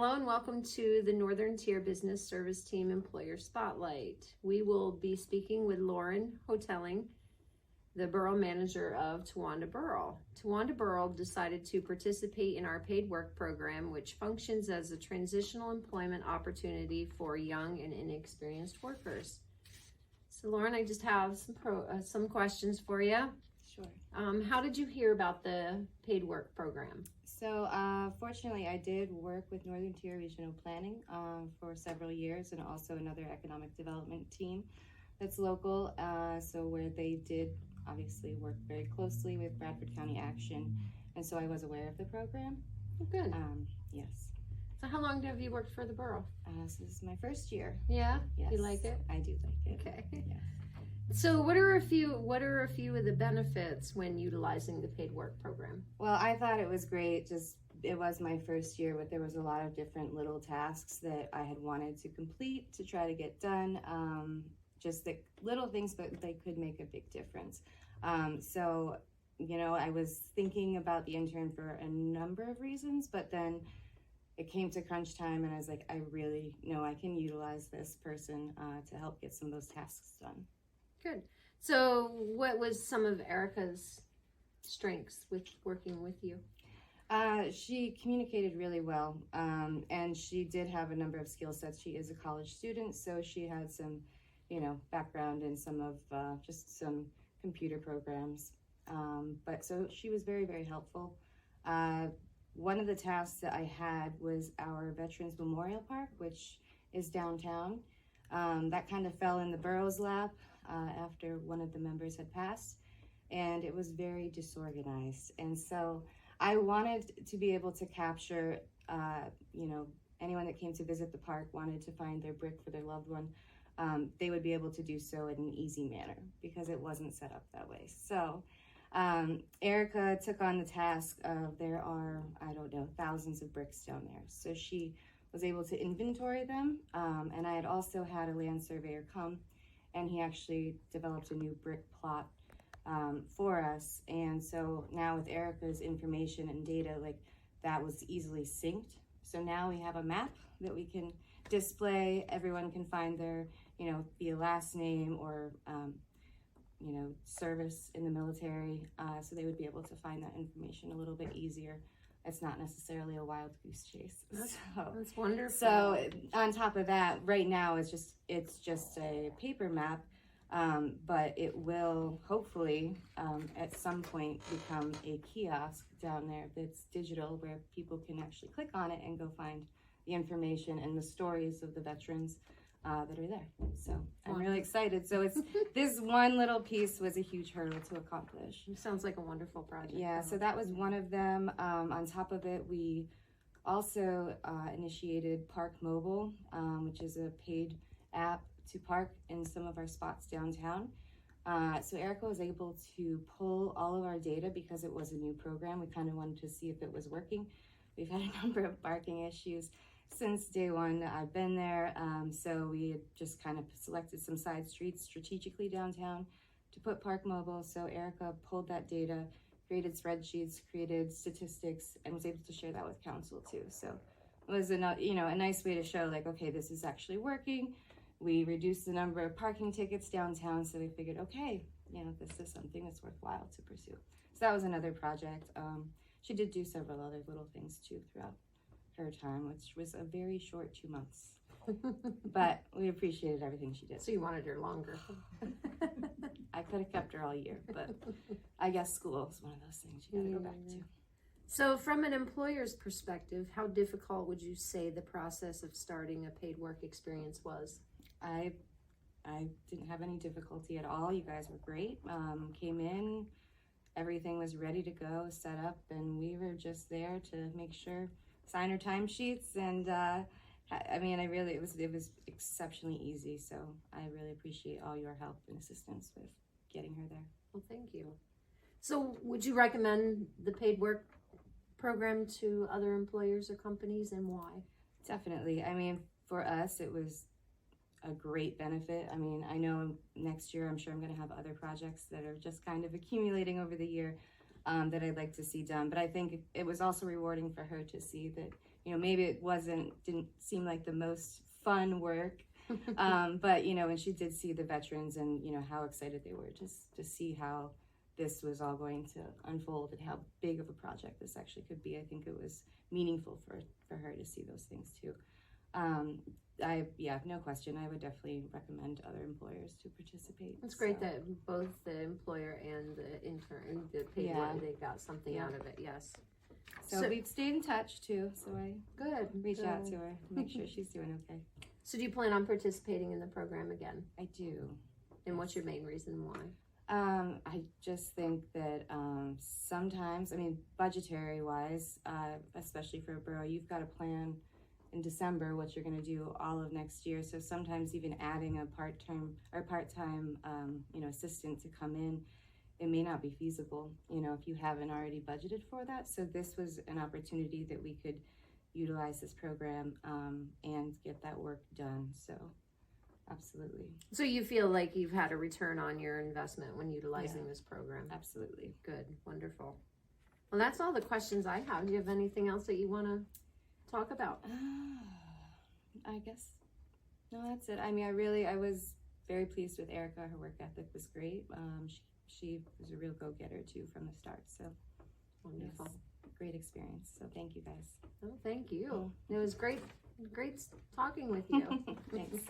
Hello and welcome to the Northern Tier Business Service Team Employer Spotlight. We will be speaking with Lauren Hotelling, the Borough Manager of Towanda Borough. Towanda Borough decided to participate in our paid work program, which functions as a transitional employment opportunity for young and inexperienced workers. So Lauren, I just have some questions for you. Sure. How did you hear about the paid work program? So fortunately, I did work with Northern Tier Regional Planning for several years, and also another economic development team that's local. So where they did obviously work very closely with Bradford County Action, and so I was aware of the program. Oh, good. Yes. So how long have you worked for the borough? So this is my first year. Yeah? Yes. You like it? I do like it. Okay. Yes. So what are a few of the benefits when utilizing the paid work program? Well, I thought it was great. Just it was my first year, but there was a lot of different little tasks that I had wanted to complete to try to get done. Just the little things, but they could make a big difference. So, you know, I was thinking about the intern for a number of reasons, but then it came to crunch time and I was like, I really know I can utilize this person to help get some of those tasks done. Good. So what was some of Erica's strengths with working with you? She communicated really well, and she did have a number of skill sets. She is a college student, so she had some, you know, background in some of just some computer programs. But so she was very, very helpful. One of the tasks that I had was our Veterans Memorial Park, which is downtown. That kind of fell in the borough's lap after one of the members had passed, and it was very disorganized. And so I wanted to be able to capture, you know, anyone that came to visit the park wanted to find their brick for their loved one. They would be able to do so in an easy manner because it wasn't set up that way. So Erica took on the task of there are, I don't know, thousands of bricks down there. So she was able to inventory them. And I had also had a land surveyor come, and he actually developed a new brick plot for us. And so now with Erica's information and data, like that was easily synced. So now we have a map that we can display. Everyone can find their, you know, via last name or, you know, service in the military. So they would be able to find that information a little bit easier. It's not necessarily a wild goose chase. That's wonderful. So on top of that, right now it's just a paper map, but it will hopefully at some point become a kiosk down there that's digital, where people can actually click on it and go find the information and the stories of the veterans that are there. So I'm really excited. So it's this one little piece was a huge hurdle to accomplish. It sounds like a wonderful project. Yeah, so that was one of them. On top of it, we also initiated Park Mobile, which is a paid app to park in some of our spots downtown. So Erica was able to pull all of our data because it was a new program. We kind of wanted to see if it was working. We've had a number of parking issues since day one that I've been there. So we had just kind of selected some side streets strategically downtown to put Park Mobile. So Erica pulled that data, created spreadsheets, created statistics, and was able to share that with council too. So it was a nice way to show like, okay, this is actually working. We reduced the number of parking tickets downtown. So we figured, okay, you know, this is something that's worthwhile to pursue. So that was another project. She did do several other little things too throughout her time, which was a very short 2 months. But we appreciated everything she did. So you wanted her longer. I could have kept her all year, but I guess school is one of those things you gotta go back to. So from an employer's perspective, how difficult would you say the process of starting a paid work experience was? I didn't have any difficulty at all. You guys were great. Came in, everything was ready to go, set up, and we were just there to make sure, sign her timesheets, and I mean, it was exceptionally easy. So I really appreciate all your help and assistance with getting her there. Well, thank you. So would you recommend the paid work program to other employers or companies, and why? Definitely. I mean, for us, it was a great benefit. I mean, I know next year, I'm sure I'm going to have other projects that are just kind of accumulating over the year that I'd like to see done. But I think it was also rewarding for her to see that maybe it didn't seem like the most fun work. But, and she did see the veterans and, how excited they were just to see how this was all going to unfold and how big of a project this actually could be. I think it was meaningful for her to see those things too. No question. I would definitely recommend other employers to participate. It's great that both the employer and the intern, the paid work, they got something out of it. Yes. So we've stayed in touch too. So I reached out to her to make sure she's doing okay. So do you plan on participating in the program again? I do. And what's your main reason why? I just think that sometimes, budgetary wise, especially for a borough, you've got to plan in December what you're going to do all of next year. So sometimes even adding a part-time assistant to come in, it may not be feasible, if you haven't already budgeted for that. So this was an opportunity that we could utilize this program and get that work done. So absolutely. So you feel like you've had a return on your investment when utilizing this program? Absolutely. Good. Wonderful. Well, that's all the questions I have. Do you have anything else that you want to talk about? I guess, no, that's it. I was very pleased with Erica. Her work ethic was great. She was a real go-getter too from the start. So Wonderful. Yes, great experience. So thank you guys. Oh, thank you. It was great talking with you. Thanks.